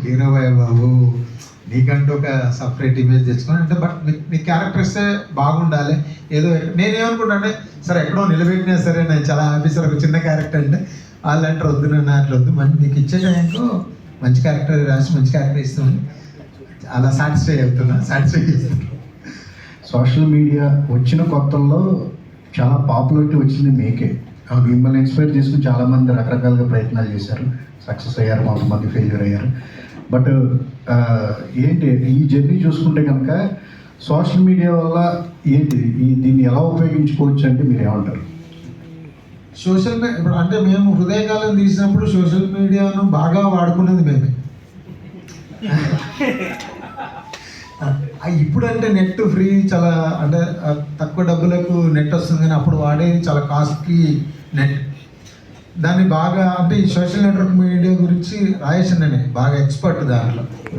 హీరోవే బాబు, నీకంటూ ఒక separate image తెచ్చుకొని అంటే, బట్ నీ క్యారెక్టర్సే బాగుండాలి. ఏదో నేనేమనుకుంటా అంటే, సరే ఎక్కడో నిలబెట్టినా సరే నేను చాలా హ్యాపీ సార్, ఒక చిన్న క్యారెక్టర్ అంటే వాళ్ళు అంటారు వద్దు నన్ను అట్లా వద్దు, నీకు ఇచ్చే టైంకు మంచి క్యారెక్టర్ రాసి మంచి క్యారెక్టర్ ఇస్తామని అలా సాటిస్ఫై చేస్తాను. సోషల్ మీడియా వచ్చిన కొత్తల్లో చాలా పాపులారిటీ వచ్చింది మీకే. మిమ్మల్ని ఇన్స్పైర్ చేసుకుని చాలామంది రకరకాలుగా ప్రయత్నాలు చేశారు, సక్సెస్ అయ్యారు, కొంతమంది ఫెయిల్యూర్ అయ్యారు. బట్ ఏంటి ఈ జర్నీ చూసుకుంటే కనుక సోషల్ మీడియా వల్ల ఏంటి దీన్ని ఎలా ఉపయోగించుకోవచ్చు అంటే మీరు ఏమంటారు? సోషల్ మీడియా ఇప్పుడు అంటే మేము హృదయకాలం తీసినప్పుడు సోషల్ మీడియాను బాగా వాడుకున్నది మేమే. ఇప్పుడు అంటే నెట్ ఫ్రీ, చాలా అంటే తక్కువ డబ్బులకు నెట్ వస్తుంది, కానీ అప్పుడు వాడేది చాలా కాస్ట్లీ నెట్. దాన్ని బాగా అంటే ఈ సోషల్ నెట్వర్క్ మీడియా గురించి రాయేషన్ అనే బాగా ఎక్స్పర్ట్ దాంట్లో.